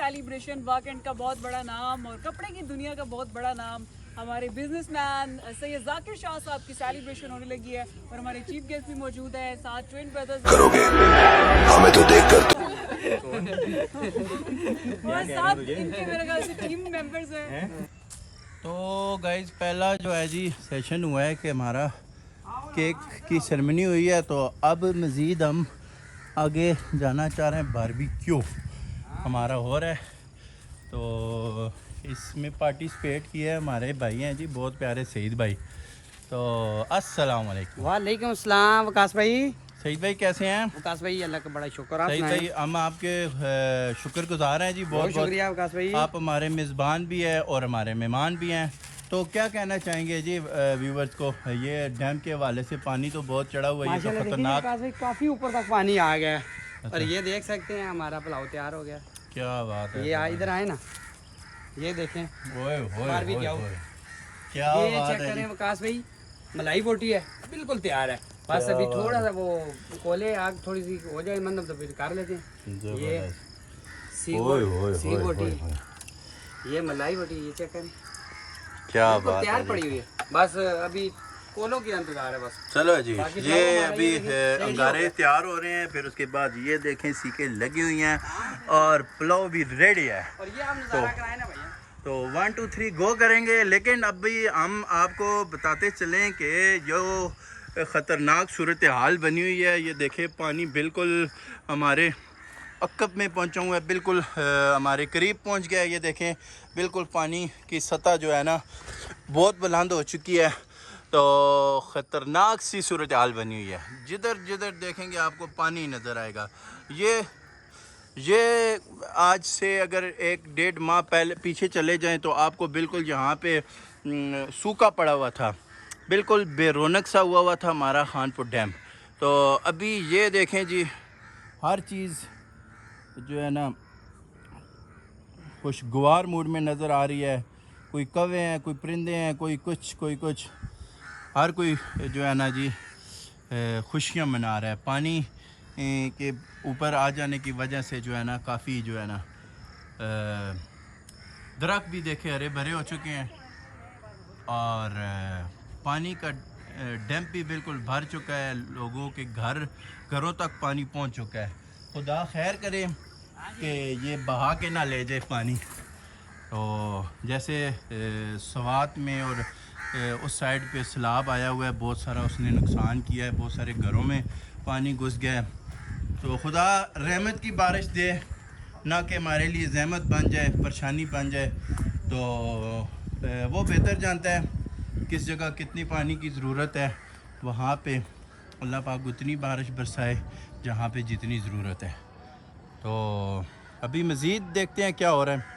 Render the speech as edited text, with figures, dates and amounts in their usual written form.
Celebration वाकंड का बहुत बड़ा नाम और कपड़े की दुनिया का बहुत बड़ा नाम हमारे बिजनेसमैन सैयद जाकिर शाह साहब की सेलिब्रेशन होने लगी है और हमारे चीफ गेस्ट भी मौजूद है, साथ ट्विन ब्रदर्स करोगे हमें तो देख कर और साथ इनके मेरे ख्याल से टीम मेंबर्स हैं। तो गाइज पहला जो है जी सेशन हुआ है कि हमारा केक की सेरेमनी हुई है, तो अब मज़ीद हम आगे जाना चाह रहे हैं। बारबेक्यू हमारा हो रहा है, तो इसमें पार्टिसिपेट किया है हमारे भाई हैं जी, बहुत प्यारे सईद भाई। तो अस्सलाम वालेकुम। वालेकुम अस्सलाम वकास भाई। सईद भाई कैसे हैं? वकास भाई अल्लाह का बड़ा शुक्र। आप सईद सुनाएं? भाई हम आपके शुक्रगुजार हैं जी, बहुत बहुत बहुत शुक्रिया वकास भाई। आप हमारे मेज़बान भी हैं और हमारे मेहमान भी हैं। तो क्या कहना चाहेंगे जी व्यूवर्स को? ये डैम के हवाले से पानी तो बहुत चढ़ा हुआ है, ये तो माशाल्लाह देखिए खतरनाक। वकास भाई काफी ऊपर तक पानी आ गया है और ये देख सकते हैं हमारा पुलाव तैयार हो गया। क्या बात है, ये इधर आए ना, ये देखें ओए होए बारबेक्यू होए होए। क्या ये बात चेक है करें जी। वकास भाई, मलाई बोटी है बिल्कुल तैयार है। बस क्या अभी बात थोड़ा सा वो कोले आग थोड़ी सी हो जाए मतलब तो फिर कर लेते हैं। ये सी ओए होए सी होए बोटी, होए। ये मलाई बोटी, ये चेक करें क्या बिल्कुल बात तैयार है पड़ी जी। हुई है। बस अभी कोलों की इंतजार है बस। चलो जी, बाकी ये सब हमारा अभी ये देखिए, अंगारे रेडी हो तैयार हो रहे हैं, फिर उसके बाद ये देखें सीके लगी हुई हैं और पुलाव भी रेडी है। और ये हम नज़ारा कराए ना भैया। तो 1 2 3 गो करेंगे, लेकिन अभी हम आपको बताते चलें कि जो ख़तरनाक सूरत हाल बनी हुई है। ये देखें पानी बिल्कुल हमारे अक्कब में पहुंचा हुआ है, बिल्कुल हमारे करीब पहुंच गया है। ये देखें बिल्कुल पानी की सतह जो है ना बहुत बुलंद हो चुकी है। तो ख़तरनाक सी सूरत हाल बनी हुई है, जिधर जिधर देखेंगे आपको पानी नज़र आएगा। ये आज से अगर 1 1.5 माह पहले पीछे चले जाएं तो आपको बिल्कुल यहाँ पे सूखा पड़ा हुआ था, बिल्कुल बेरौनक सा हुआ था हमारा खानपुर डैम। तो अभी ये देखें जी, हर चीज़ जो है ना खुशगवार मूड में नज़र आ रही है। कोई कौवे हैं, कोई परिंदे हैं, कोई कुछ, हर कोई जो है ना जी खुशियाँ मना रहा है। पानी के ऊपर आ जाने की वजह से जो है ना काफ़ी जो है ना दरख्त भी देखे हरे भरे हो चुके हैं और पानी का डैम भी बिल्कुल भर चुका है। लोगों के घरों तक पानी पहुंच चुका है। खुदा खैर करे कि ये बहा के ना ले जाए पानी। तो जैसे सवात में और उस साइड पे सैलाब आया हुआ है, बहुत सारा उसने नुकसान किया है, बहुत सारे घरों में पानी घुस गया है। तो खुदा रहमत की बारिश दे, ना कि हमारे लिए ज़हमत बन जाए, परेशानी बन जाए। तो वो बेहतर जानता है किस जगह कितनी पानी की ज़रूरत है, वहाँ पे अल्लाह पाक उतनी बारिश बरसाए जहाँ पे जितनी ज़रूरत है। तो अभी मज़ीद देखते हैं क्या हो रहा है।